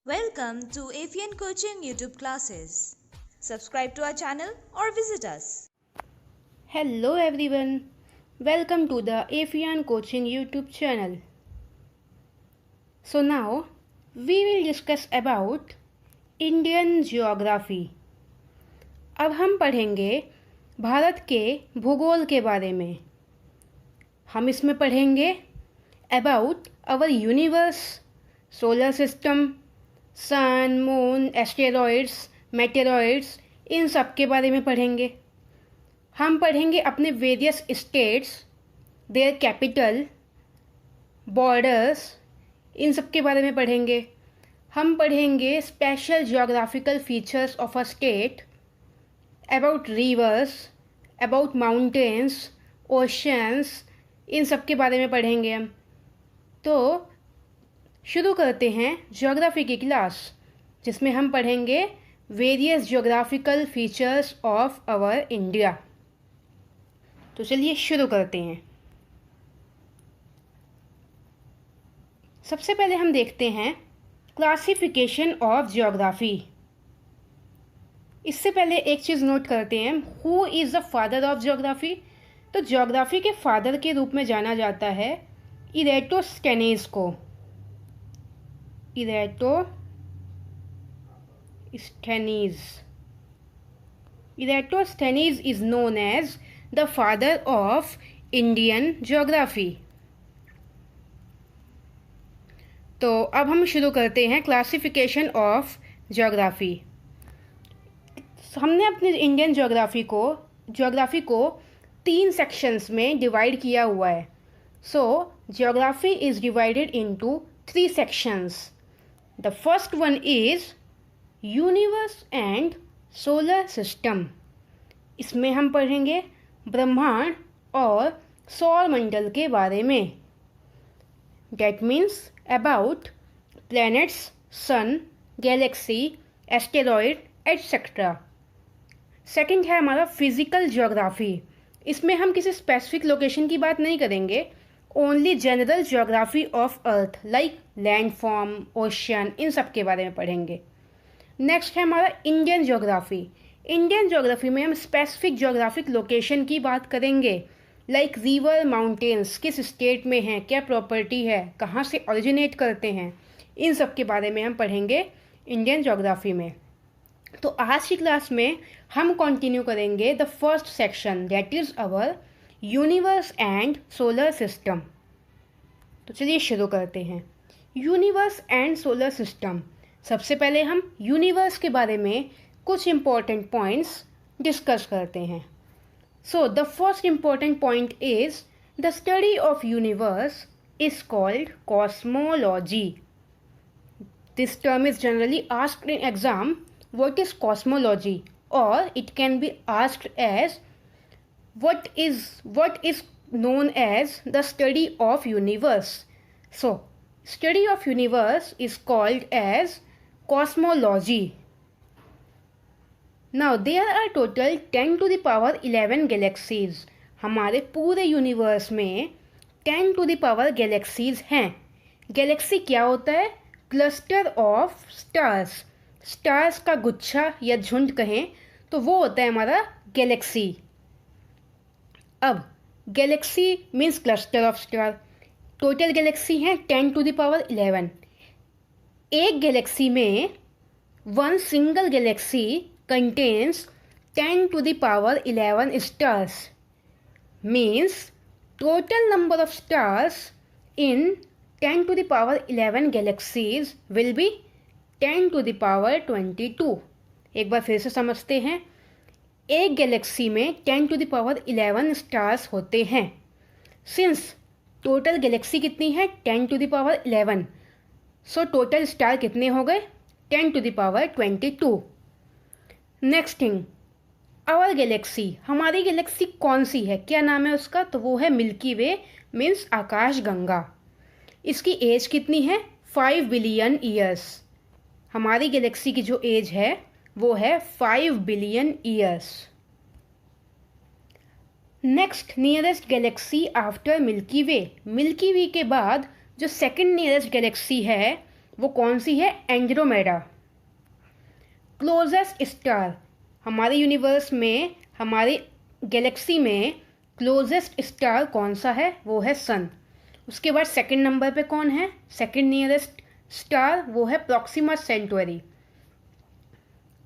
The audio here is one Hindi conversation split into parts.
Welcome to AFN Coaching YouTube classes. Subscribe to our channel or visit us. Hello everyone, welcome to the AFN Coaching YouTube channel. So now we will discuss about Indian Geography. अब हम पढ़ेंगे भारत के भूगोल के बारे में. हम इसमें पढ़ेंगे about our universe, solar system, sun, moon, asteroids, meteoroids, इन सब के बारे में पढ़ेंगे. हम पढ़ेंगे अपने various states, their capital, borders, इन सब के बारे में पढ़ेंगे. हम पढ़ेंगे special geographical features of a state, about rivers, about mountains, oceans, इन सब के बारे में पढ़ेंगे हम. तो शुरू करते हैं ज्योग्राफी की क्लास, जिसमें हम पढ़ेंगे various geographical features of our India. तो चलिए शुरू करते हैं. सबसे पहले हम देखते हैं क्लासिफिकेशन ऑफ ज्योग्राफी. इससे पहले एक चीज़ नोट करते हैं, who is the father of geography. तो ज्योग्राफी के फादर के रूप में जाना जाता है इरेटोस्थेनीज को. Eratosthenes is known as the father of Indian geography. तो अब हम शुरू करते हैं क्लासिफिकेशन ऑफ ज्योग्राफी. हमने अपने इंडियन ज्योग्राफी को 3 सेक्शंस में डिवाइड किया हुआ है. So geography is divided into 3 sections. The first one is universe and solar system. इसमें हम पढ़ेंगे ब्रह्मांड और सौर मंडल के बारे में. That means about planets, sun, galaxy, asteroid, etc. Second है हमारा फिजिकल ज्योग्राफी. इसमें हम किसी स्पेसिफिक लोकेशन की बात नहीं करेंगे, only general geography of earth like land form, ocean, इन सब के बारे में पढ़ेंगे. नेक्स्ट है हमारा इंडियन ज्योग्राफी. इंडियन ज्योग्राफी में हम स्पेसिफिक ज्योग्राफिक लोकेशन की बात करेंगे, लाइक रिवर, माउंटेन्स किस स्टेट में हैं, क्या प्रॉपर्टी है, कहाँ से ओरिजिनेट करते हैं, इन सब के बारे में हम पढ़ेंगे इंडियन ज्योग्राफी में. तो आज की क्लास में हम कंटिन्यू करेंगे the first section, that is our universe and solar system. तो चलिए शुरू करते हैं. Universe and solar system. सबसे पहले हम यूनिवर्स के बारे में कुछ इम्पोर्टेंट पॉइंट्स डिस्कस करते हैं. So the first important point is the study of universe is called cosmology. This term is generally asked in exam, what is cosmology, और it can be asked as what is known as the study of universe. So study of universe is called as cosmology. Now there are total 10 to the power 11 galaxies. हमारे पूरे यूनिवर्स में 10 to the power galaxies हैं. गैलेक्सी क्या होता है? Cluster of stars. स्टार्स का गुच्छा या झुंड कहें तो वो होता है हमारा गैलेक्सी. अब Galaxy means cluster of star. Total Galaxy हैं 10 to the power 11. एक गैलेक्सी में one single Galaxy contains 10 to the power 11 stars. Means total number of stars in 10 to the power 11 galaxies will be 10 to the power 22. एक बार फिर से समझते हैं. एक गैलेक्सी में 10 to the power 11 स्टार्स होते हैं. सिंस टोटल गैलेक्सी कितनी है? 10 to the power 11. So total star कितने हो गए? 10 to the power 22. Next thing, our galaxy. हमारी गैलेक्सी कौन सी है, क्या नाम है उसका? तो वो है मिल्की वे, मीन्स आकाश गंगा. इसकी एज कितनी है? 5 बिलियन ईयर्स. हमारी गैलेक्सी की जो एज है वो है 5 billion years. Next nearest galaxy after milky way. Milky way के बाद जो सेकंड नियरेस्ट गैलेक्सी है वो कौन सी है? एंड्रोमेडा। क्लोजेस्ट स्टार, हमारे यूनिवर्स में, हमारे गैलेक्सी में क्लोजेस्ट स्टार कौन सा है? वो है सन। उसके बाद सेकंड नंबर पे कौन है? सेकंड नियरेस्ट स्टार वो है प्रॉक्सिमा सेंटुअरी।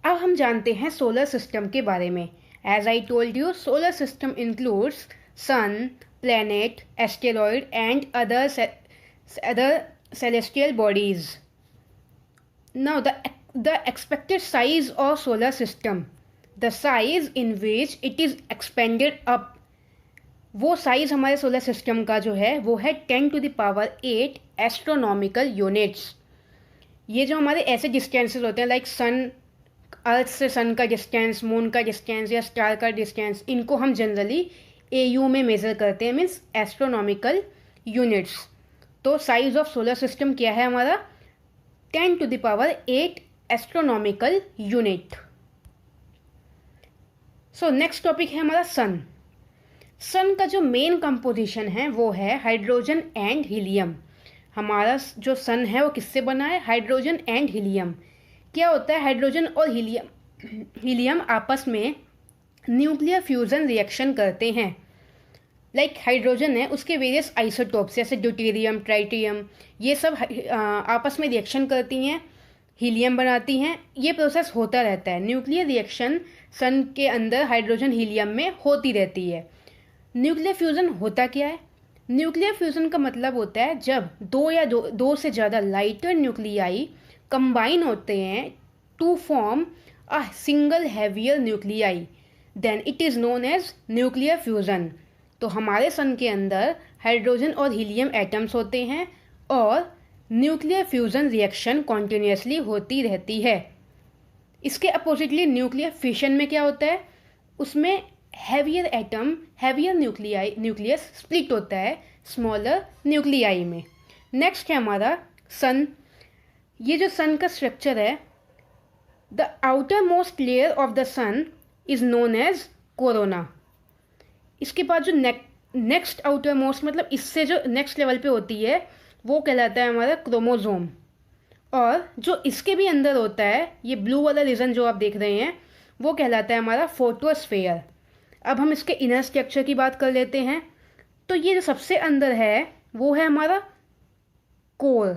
अब हम जानते हैं सोलर सिस्टम के बारे में। As I told you, solar system includes sun, planet, asteroid and other celestial bodies. Now the expected size of solar system, the size in which it is expanded up, वो साइज हमारे सोलर सिस्टम का जो है वो है 10⁸ एस्ट्रोनॉमिकल यूनिट्स। ये जो हमारे ऐसे डिस्टेंसेस होते हैं लाइक सन, अर्थ से सन का डिस्टेंस, मून का डिस्टेंस या स्टार का डिस्टेंस, इनको हम जनरली AU में मेज़र करते हैं, मीन्स एस्ट्रोनॉमिकल यूनिट्स। तो साइज ऑफ सोलर सिस्टम क्या है हमारा? 10⁸ astronomical unit. So next topic है हमारा सन। सन का जो मेन कंपोजिशन है वो है हाइड्रोजन एंड हीलियम। हमारा जो सन है वो किससे बना है? Hydrogen and helium. क्या होता है? हाइड्रोजन और हीलियम आपस में न्यूक्लियर फ्यूजन रिएक्शन करते हैं। लाइक हाइड्रोजन है, उसके वेरियस आइसोटोप्स जैसे ड्यूटेरियम, ट्राइटियम, ये सब आपस में रिएक्शन करती हैं, हीलियम बनाती हैं। ये प्रोसेस होता रहता है। न्यूक्लियर रिएक्शन सन के अंदर हाइड्रोजन हीलियम में होती रहती है। न्यूक्लियर फ्यूजन होता क्या है? न्यूक्लियर फ्यूजन का मतलब होता है जब दो से ज़्यादा लाइटर न्यूक्लियाई कंबाइन होते हैं to form a single heavier nuclei, then it is known as nuclear fusion. तो हमारे सन के अंदर हाइड्रोजन और हीलियम एटम्स होते हैं और न्यूक्लियर फ्यूज़न रिएक्शन कॉन्टिन्यूसली होती रहती है। इसके अपोजिटली न्यूक्लियर फिशन में क्या होता है? उसमें हैवियर न्यूक्लियस स्प्लिट होता है स्मॉलर न्यूक्लियाई में। नेक्स्ट है हमारा सन। ये जो सन का स्ट्रक्चर है, the outermost layer of the sun is known as corona. इसके बाद जो नेक्स्ट आउटर मोस्ट, मतलब इससे जो नेक्स्ट लेवल पे होती है, वो कहलाता है हमारा क्रोमोजोम। और जो इसके भी अंदर होता है, ये ब्लू वाला रीजन जो आप देख रहे हैं, वो कहलाता है हमारा फोटोस्फेयर। अब हम इसके इनर स्ट्रक्चर की बात कर लेते हैं। तो ये जो सबसे अंदर है वो है हमारा कोर।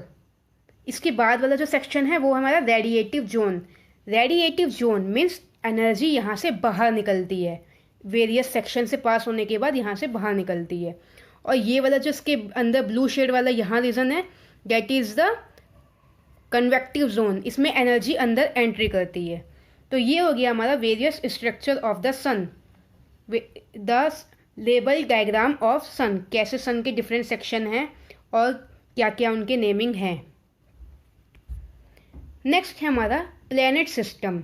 इसके बाद वाला जो सेक्शन है वो हमारा radiative zone. Radiative zone means energy यहाँ से बाहर निकलती है, वेरियस सेक्शन से पास होने के बाद यहाँ से बाहर निकलती है। और ये वाला जो इसके अंदर ब्लू शेड वाला यहाँ रीजन है, that is the convective zone. इसमें एनर्जी अंदर एंट्री करती है। तो ये हो गया हमारा various structure of the sun, the label diagram of sun, कैसे सन के डिफरेंट सेक्शन हैं और क्या क्या उनके नेमिंग हैं। नेक्स्ट है हमारा प्लैनेट सिस्टम।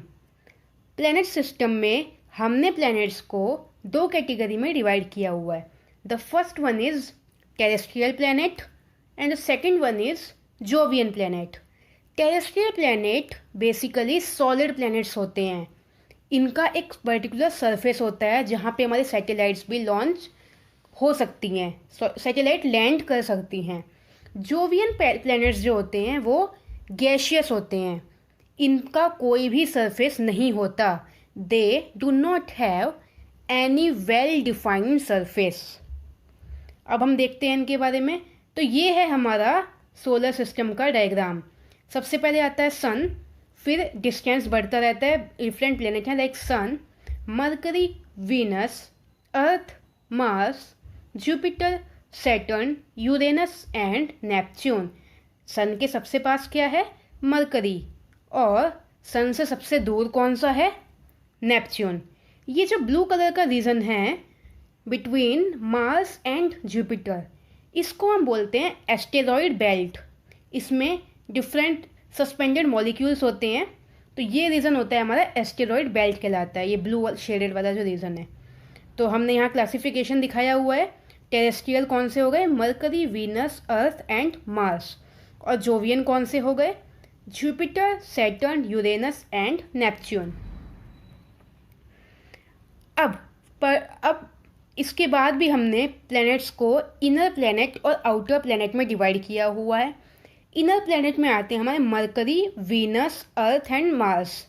प्लैनेट सिस्टम में हमने प्लैनेट्स को दो कैटेगरी में डिवाइड किया हुआ है। The first one is terrestrial planet and the second one is Jovian planet. Terrestrial planet basically solid planets होते हैं। इनका एक पर्टिकुलर सरफेस होता है जहाँ पे हमारे सैटेलाइट्स भी लॉन्च हो सकती हैं, सैटेलाइट लैंड कर सकती हैं। जोवियन प्लैनेट्स जो होते हैं वो गैशियस होते हैं, इनका कोई भी सरफेस नहीं होता। They do not have any well defined surface. अब हम देखते हैं इनके बारे में। तो ये है हमारा सोलर सिस्टम का डायग्राम। सबसे पहले आता है सन, फिर डिस्टेंस बढ़ता रहता है। डिफरेंट प्लेनेट हैं like sun, Mercury, Venus, Earth, Mars, Jupiter, Saturn, Uranus and Neptune. Sun के सबसे पास क्या है? मरकरी। और सन से सबसे दूर कौन सा है? नेपच्यून। ये जो ब्लू कलर का रीजन है बिटवीन मार्स एंड जुपिटर, इसको हम बोलते हैं एस्टेरॉयड बेल्ट। इसमें डिफरेंट सस्पेंडेड मॉलिक्यूल्स होते हैं, तो ये रीजन होता है हमारा एस्टेरॉयड बेल्ट कहलाता है, ये ब्लू शेडेड वाला जो रीजन है। तो हमने यहाँ क्लासिफिकेशन दिखाया हुआ है। टेरेस्ट्रियल कौन से हो गए? Mercury, Venus, earth and Mars. और जोवियन कौन से हो गए? Jupiter, Saturn, Uranus and Neptune. अब इसके बाद भी हमने प्लैनेट्स को इनर प्लैनेट और आउटर प्लैनेट में डिवाइड किया हुआ है। इनर प्लेनेट में आते हैं हमारे mercury, Venus, earth and Mars.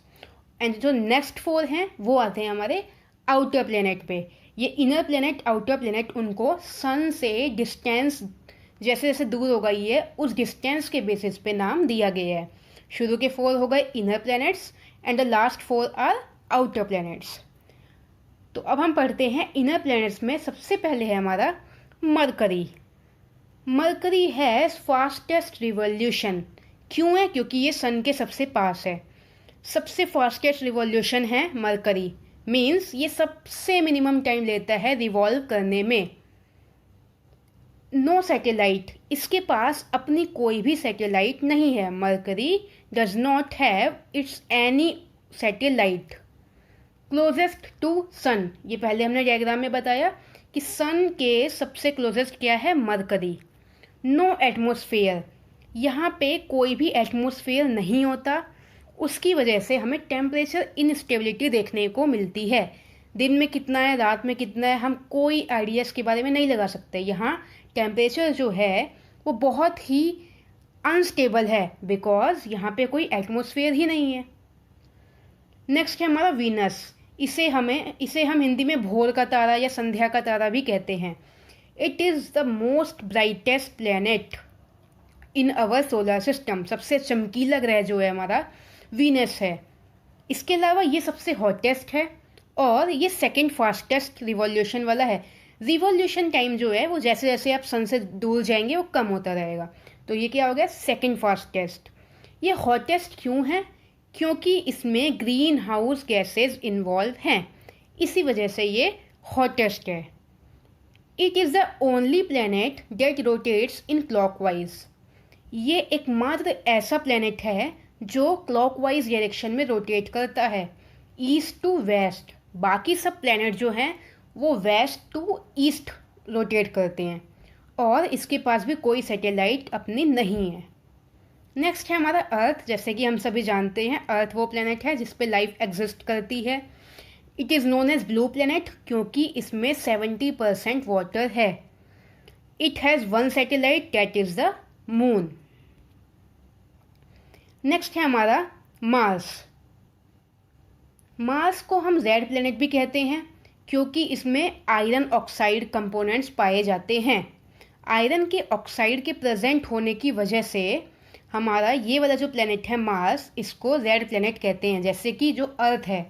And जो नेक्स्ट 4 हैं वो आते हैं हमारे आउटर प्लेनेट पे। ये इनर प्लेनेट, आउटर प्लेनेट, उनको सन से डिस्टेंस जैसे जैसे दूर हो गई है उस डिस्टेंस के बेसिस पे नाम दिया गया है। शुरू के 4 हो गए inner planets and the last 4 are outer planets. तो अब हम पढ़ते हैं इनर प्लैनेट्स में सबसे पहले है हमारा mercury. Mercury has fastest revolution. क्यों है? क्योंकि ये सन के सबसे पास है। सबसे फास्टेस्ट रिवॉल्यूशन है मरकरी, मीन्स ये सबसे मिनिमम टाइम लेता है रिवॉल्व करने में। नो सैटेलाइट, इसके पास अपनी कोई भी सैटेलाइट नहीं है। Mercury does not have its any satellite. Closest to sun, ये पहले हमने डायग्राम में बताया कि सन के सबसे क्लोजेस्ट क्या है? मरकरी। नो एटमॉस्फेयर, यहाँ पे कोई भी एटमॉस्फेयर नहीं होता, उसकी वजह से हमें टेम्परेचर इनस्टेबिलिटी देखने को मिलती है। दिन में कितना है, रात में कितना है, हम कोई आइडिया इसके बारे में नहीं लगा सकते। यहाँ टेम्परेचर जो है वो बहुत ही अनस्टेबल है बिकॉज यहाँ पे कोई एटमॉस्फेयर ही नहीं है। नेक्स्ट है हमारा वीनस। इसे हम हिंदी में भोर का तारा या संध्या का तारा भी कहते हैं। It is the most brightest planet in our solar system. सबसे चमकीला ग्रह जो है हमारा वीनस है। इसके अलावा ये सबसे हॉटेस्ट है और ये सेकंड फास्टेस्ट रिवॉल्यूशन वाला है। रिवॉल्यूशन टाइम जो है वो जैसे जैसे आप सन से दूर जाएंगे वो कम होता रहेगा। तो ये क्या हो गया? Second fastest. ये हॉटेस्ट क्यों है? क्योंकि इसमें ग्रीन हाउस गैसेज इन्वॉल्व हैं, इसी वजह से ये हॉटेस्ट है। It is the only planet that rotates in clockwise. ये एकमात्र ऐसा प्लैनेट है जो क्लॉकवाइज डायरेक्शन में रोटेट करता है, ईस्ट टू वेस्ट। बाकी सब प्लैनेट जो हैं वो वेस्ट टू ईस्ट रोटेट करते हैं और इसके पास भी कोई सैटेलाइट अपनी नहीं है। नेक्स्ट है हमारा अर्थ। जैसे कि हम सभी जानते हैं अर्थ वो प्लैनेट है जिस पे लाइफ एग्जिस्ट करती है। It is known as blue planet क्योंकि इसमें 70% वाटर है। It has one satellite that is the moon. Next है हमारा मार्स। मार्स को हम रेड प्लैनेट भी कहते हैं क्योंकि इसमें आयरन ऑक्साइड कंपोनेंट्स पाए जाते हैं। आयरन के ऑक्साइड के प्रेजेंट होने की वजह से हमारा ये वाला जो प्लैनेट है मार्स, इसको रेड प्लैनेट कहते हैं। जैसे कि जो अर्थ है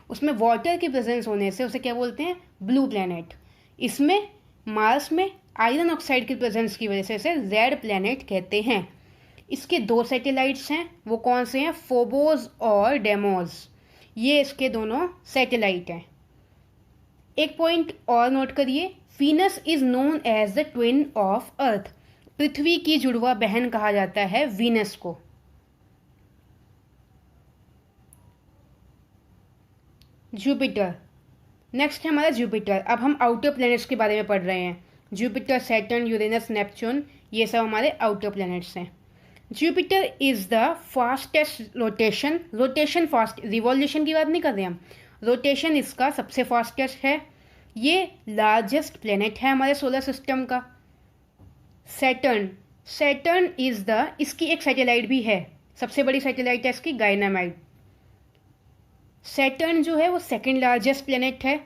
उसमें वाटर की प्रेजेंस होने से उसे क्या बोलते हैं? Blue planet. इसमें मार्स में आयरन ऑक्साइड की प्रेजेंस की वजह से इसे रेड प्लैनेट कहते हैं। इसके 2 सैटेलाइट्स हैं, वो कौन से हैं? फोबोस और डेमोस। ये इसके दोनों सैटेलाइट हैं। एक पॉइंट और नोट करिए, Venus is known as the twin of Earth. पृथ्वी की जुड़वा बहन कहा जाता है वीनस को। जुपिटर। नेक्स्ट है हमारा जुपिटर। अब हम आउटर प्लैनेट्स के बारे में पढ़ रहे हैं। जुपिटर, सैटर्न, यूरेनस, नेपच्यून, ये सब हमारे आउटर प्लैनेट्स हैं। Jupiter is the fastest rotation fast, revolution की बात नहीं कर रहे हम, रोटेशन इसका सबसे फास्टेस्ट है। ये लार्जेस्ट प्लैनेट है हमारे सोलर सिस्टम का। सैटर्न इज़ द, इसकी एक सैटेलाइट भी है, सबसे बड़ी सैटेलाइट है इसकी गाइनामाइड। सैटर्न जो है वो सेकंड लार्जेस्ट प्लैनेट है।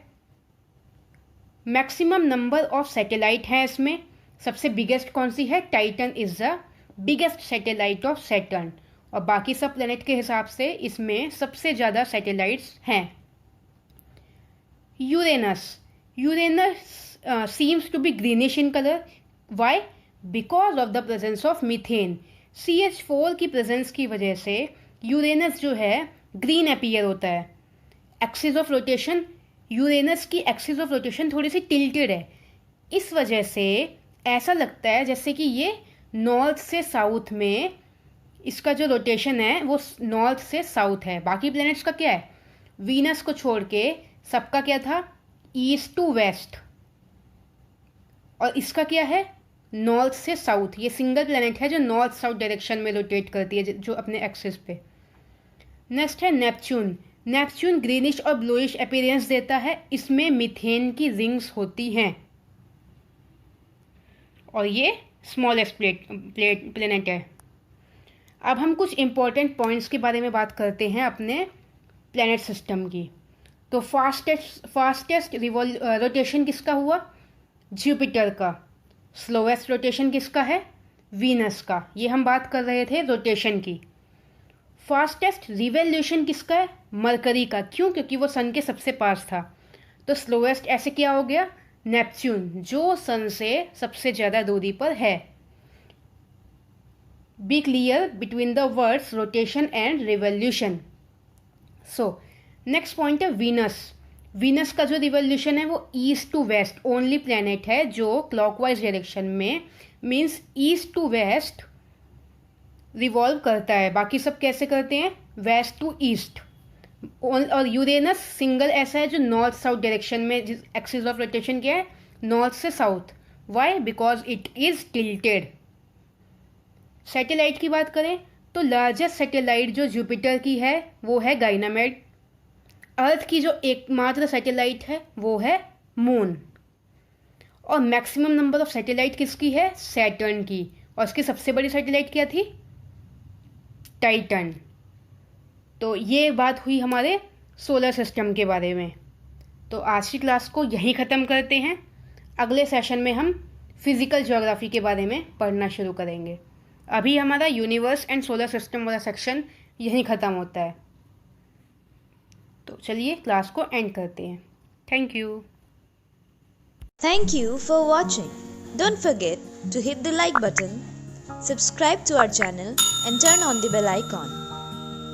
मैक्सिमम नंबर ऑफ सैटेलाइट है इसमें। सबसे बिगेस्ट कौन सी है? Titan is the biggest satellite of Saturn. और बाकी सब प्लैनेट के हिसाब से इसमें सबसे ज़्यादा सैटेलाइट्स हैं। Uranus seems to be greenish in colour. Why? Because of the presence of methane. CH4 की प्रेजेंस की वजह से यूरेनस जो है ग्रीन अपीयर होता है। एक्सिस ऑफ रोटेशन, यूरेनस की एक्सिस ऑफ रोटेशन थोड़ी सी टिल्टेड है, इस वजह से ऐसा लगता है जैसे कि ये नॉर्थ से साउथ में इसका जो रोटेशन है वो नॉर्थ से साउथ है। बाकी प्लैनेट्स का क्या है? वीनस को छोड़ के सबका क्या था? East to west. और इसका क्या है? नॉर्थ से साउथ। ये सिंगल प्लैनेट है जो नॉर्थ साउथ डायरेक्शन में रोटेट करती है, जो अपने एक्सिस पे। नेक्स्ट है नेपच्यून। नेपच्यून ग्रीनिश और ब्लूइश अपीयरेंस देता है। इसमें मीथेन की रिंग्स होती हैं और ये स्मॉलेस्ट प्लैनेट है। अब हम कुछ इम्पोर्टेंट पॉइंट्स के बारे में बात करते हैं अपने प्लैनेट सिस्टम की। तो फास्टेस्ट रोटेशन किसका हुआ? जुपिटर का। स्लोएस्ट रोटेशन किसका है? वीनस का। ये हम बात कर रहे थे रोटेशन की। फास्टेस्ट रिवॉल्यूशन किसका है? मरकरी का। क्यों? क्योंकि वो सन के सबसे पास था। तो स्लोएस्ट ऐसे क्या हो गया? नेपच्यून, जो सन से सबसे ज़्यादा दूरी पर है। Be clear between the words rotation and revolution. So next point है वीनस। वीनस का जो रिवॉल्यूशन है वो east to west only planet है जो क्लॉकवाइज डायरेक्शन में, means east to west revolve करता है। बाकी सब कैसे करते हैं? West to east. और यूरेनस सिंगल ऐसा है जो नॉर्थ साउथ डायरेक्शन में, जिस एक्सिस ऑफ रोटेशन क्या है? नॉर्थ से south. Why? Because it is tilted. Satellite की बात करें तो लार्जेस्ट सैटेलाइट जो जुपिटर की है वो है गाइनामेड। अर्थ की जो एकमात्र सैटेलाइट है वो है मून। और मैक्सिमम नंबर ऑफ सैटेलाइट किसकी है? सैटर्न की। और इसकी सबसे बड़ी सैटेलाइट क्या थी? टाइटन। तो ये बात हुई हमारे सोलर सिस्टम के बारे में। तो आज की क्लास को यहीं ख़त्म करते हैं। अगले सेशन में हम फिज़िकल ज्योग्राफी के बारे में पढ़ना शुरू करेंगे। अभी हमारा यूनिवर्स एंड सोलर सिस्टम वाला सेक्शन यहीं ख़त्म होता है। तो चलिए क्लास को एंड करते हैं। Thank you. Thank you for watching. Don't forget to hit the like button, subscribe to our channel and turn on the bell icon.